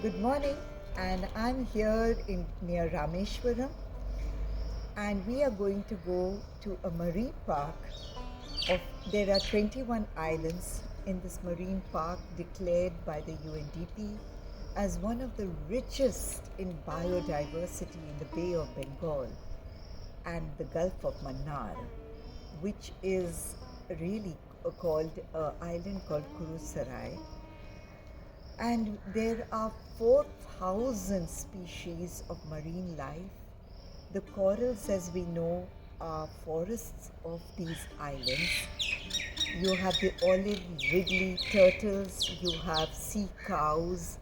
Good morning, and I'm here near Rameshwaram, and we are going to go to a marine park. There are 21 islands in this marine park declared by the UNDP as one of the richest in biodiversity in the Bay of Bengal and the Gulf of Mannar, which is really called an island called Kurusadai. And there are 4,000 species of marine life. The corals, as we know, are forests of these islands. You have the olive ridley turtles, you have sea cows,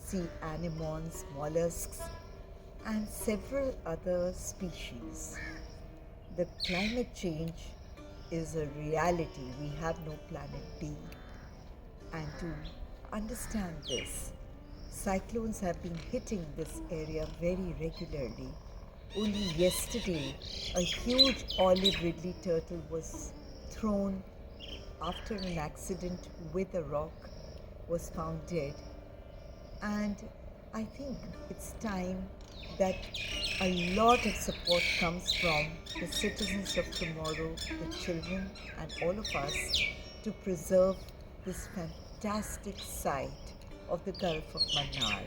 sea anemones, mollusks, and several other species. The climate change is a reality. We have no planet B. And to understand this, cyclones have been hitting this area very regularly. Only yesterday, a huge olive ridley turtle was thrown after an accident with a rock, was found dead. And I think it's time that a lot of support comes from the citizens of tomorrow, the children, and all of us to preserve this fantastic site of the Gulf of Mannar.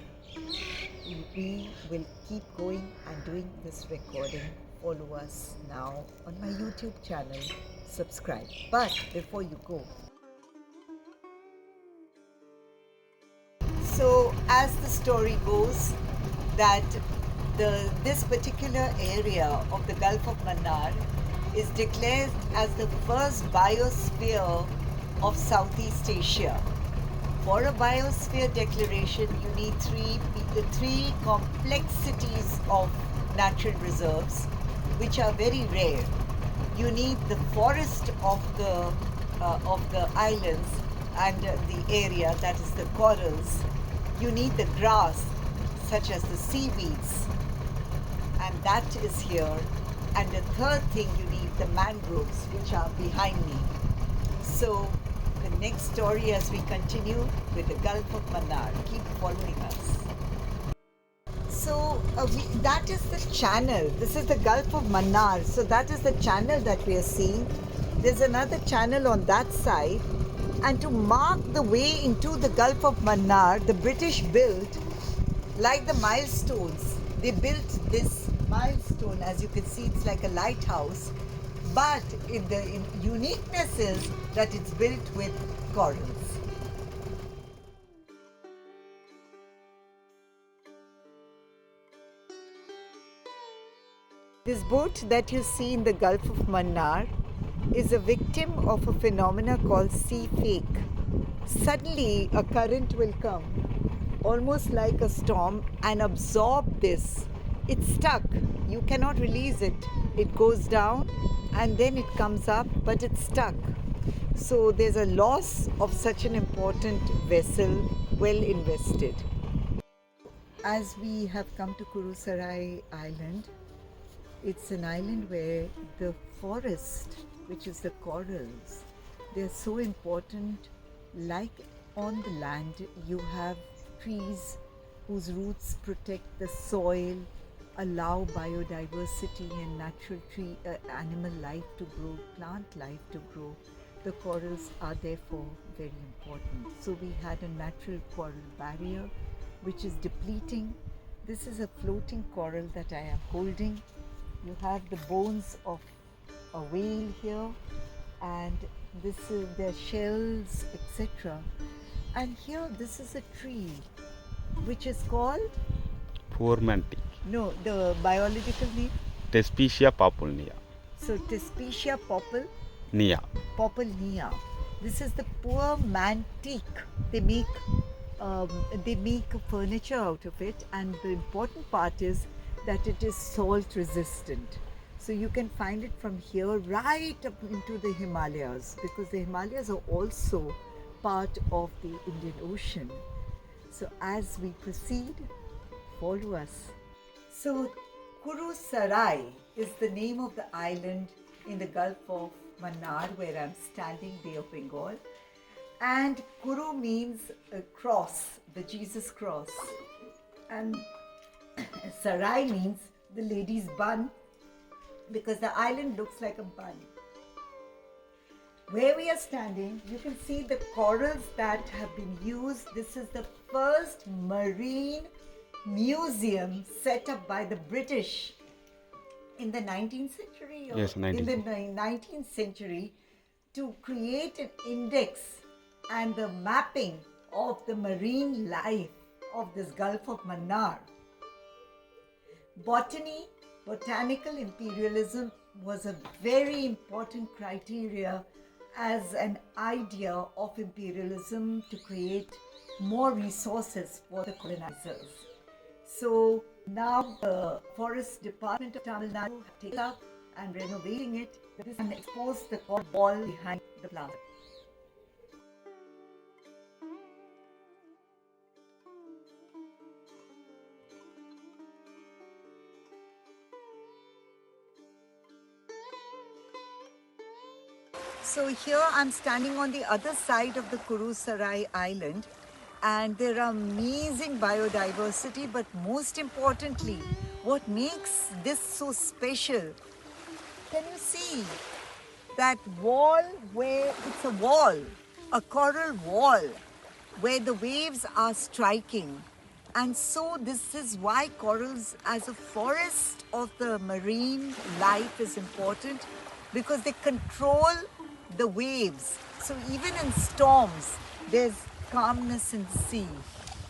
We will keep going and doing this recording. Follow us now on my YouTube channel. Subscribe. But before you go, so as the story goes, that this particular area of the Gulf of Mannar is declared as the first biosphere of Southeast Asia. For a biosphere declaration, you need three complexities of natural reserves, which are very rare. You need the forest of the islands and the area, that is the corals. You need the grass, such as the seaweeds, and that is here. And the third thing, you need the mangroves, which are behind me. So the next story as we continue with the Gulf of Mannar. Keep following us. So that is the channel. This is the Gulf of Mannar. So that is the channel that we are seeing. There's another channel on that side. And to mark the way into the Gulf of Mannar, the British built, like the milestones, they built this milestone. As you can see, it's like a lighthouse. But the uniqueness is that it's built with corals. This boat that you see in the Gulf of Mannar is a victim of a phenomena called sea fake. Suddenly, a current will come, almost like a storm, and absorb this. It's stuck. You cannot release it. It goes down and then it comes up, but it's stuck. So there's a loss of such an important vessel, well invested. As we have come to Kurusadai Island, it's an island where the forest, which is the corals, they're so important. Like on the land, you have trees whose roots protect the soil, allow biodiversity and natural animal life to grow, plant life to grow. The corals are therefore very important. So we had a natural coral barrier which is depleting. This is a floating coral that I am holding. You have the bones of a whale here, and this is their shells, etc. And here, this is a tree which is called Formantic. no, the biological name. Tespecia populnea. So Tespecia Nia. populnea. This is the poor mantique. They make furniture out of it, and the important part is that it is salt resistant. So you can find it from here right up into the Himalayas, because the Himalayas are also part of the Indian Ocean. So as we proceed, follow us. So Kurusadai is the name of the island in the Gulf of Mannar where I'm standing, Bay of Bengal. And Kuru means a cross, the Jesus cross. And Sarai means the lady's bun because the island looks like a bun. Where we are standing, you can see the corals that have been used. This is the first marine museum set up by the British in the 19th century or Yes, 19th. in the 19th century to create an index and the mapping of the marine life of this Gulf of Mannar. Botanical imperialism was a very important criteria as an idea of imperialism to create more resources for the colonizers. So now the Forest Department of Tamil Nadu have taken up and renovating it and exposed the coral wall behind the plaza. So here I'm standing on the other side of the Kurusadai Island, and there are amazing biodiversity, but most importantly, what makes this so special, can you see that wall where it's a wall, a coral wall where the waves are striking? And so this is why corals as a forest of the marine life is important, because they control the waves. So even in storms, there's calmness in the sea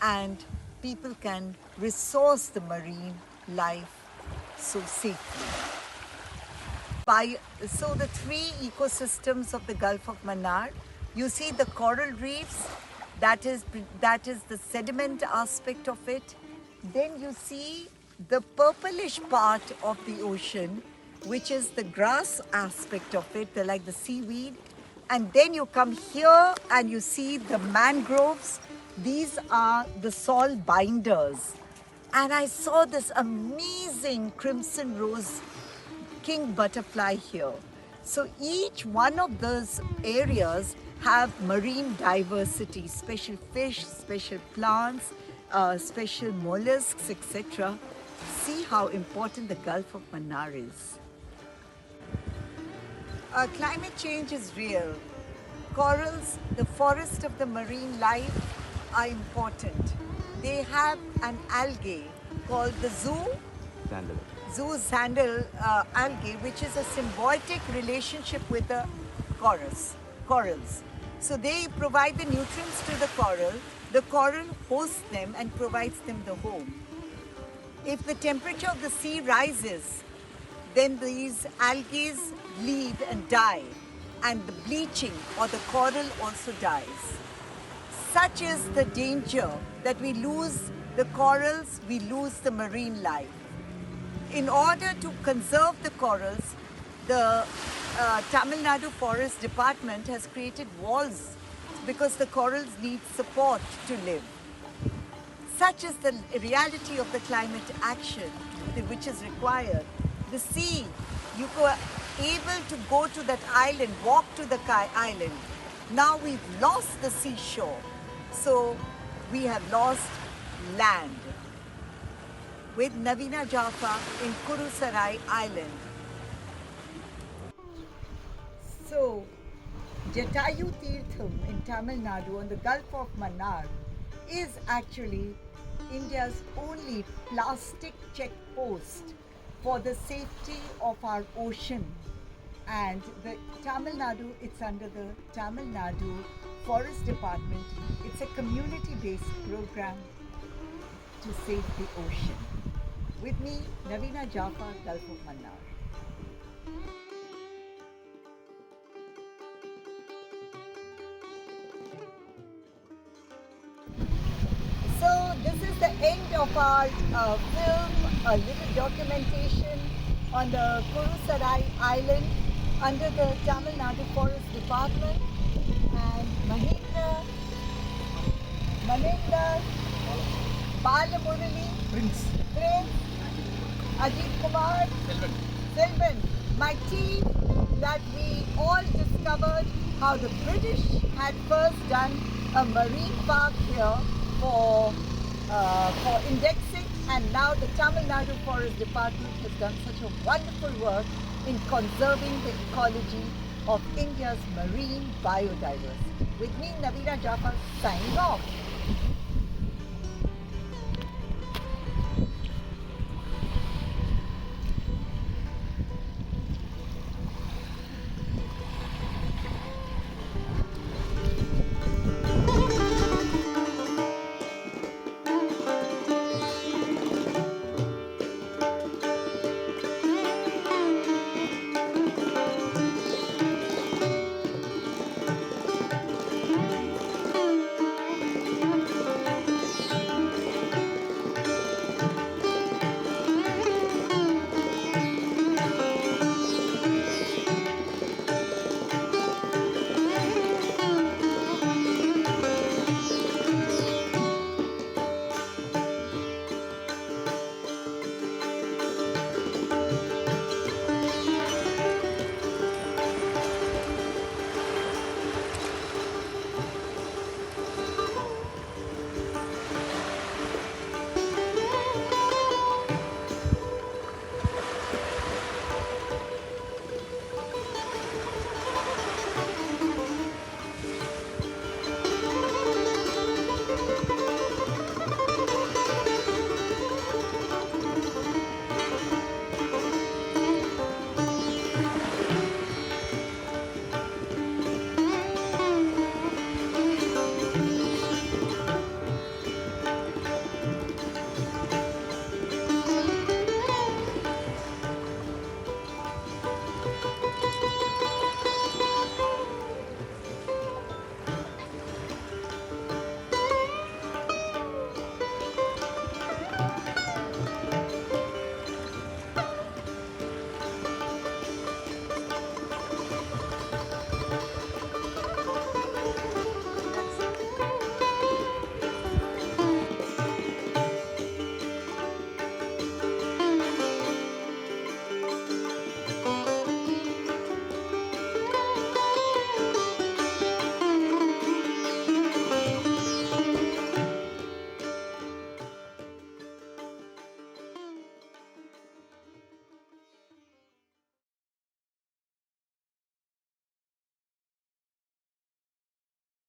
and people can resource the marine life so safely. So the three ecosystems of the Gulf of Mannar, you see the coral reefs, that is the sediment aspect of it. Then you see the purplish part of the ocean, which is the grass aspect of it, like the seaweed. And then you come here and you see the mangroves. These are the salt binders. And I saw this amazing crimson rose king butterfly here. So each one of those areas have marine diversity, special fish, special plants, special mollusks, etc. See how important the Gulf of Mannar is. Climate change is real. Corals, the forest of the marine life, are important. They have an algae called the zoo sandal algae, which is a symbiotic relationship with the corals. So they provide the nutrients to the coral hosts them and provides them the home. If the temperature of the sea rises, then these algae bleed and die, and the bleaching or the coral also dies. Such is the danger that we lose the corals, we lose the marine life. In order to conserve the corals, the Tamil Nadu Forest Department has created walls because the corals need support to live. Such is the reality of the climate action which is required. The sea, you were able to go to that island, walk to the island. Now we've lost the seashore, so we have lost land. With Navinajafa in Kurusadai Island. So, Jatayu Tirtham in Tamil Nadu on the Gulf of Mannar is actually India's only plastic check post for the safety of our ocean. And the Tamil Nadu, it's under the Tamil Nadu Forest Department. It's a community-based program to save the ocean. With me, Navinajafa, Gulf of Mannar. So this is the end of our film, a little documentation on the Kurusadai Island under the Tamil Nadu Forest Department. And Mahinder, Balamurali, Prince, Ajit Kumar, Selvan, my team, that we all discovered how the British had first done a marine park here for indexing And now the Tamil Nadu Forest Department has done such a wonderful work in conserving the ecology of India's marine biodiversity. With me, Navinajafa, signing off.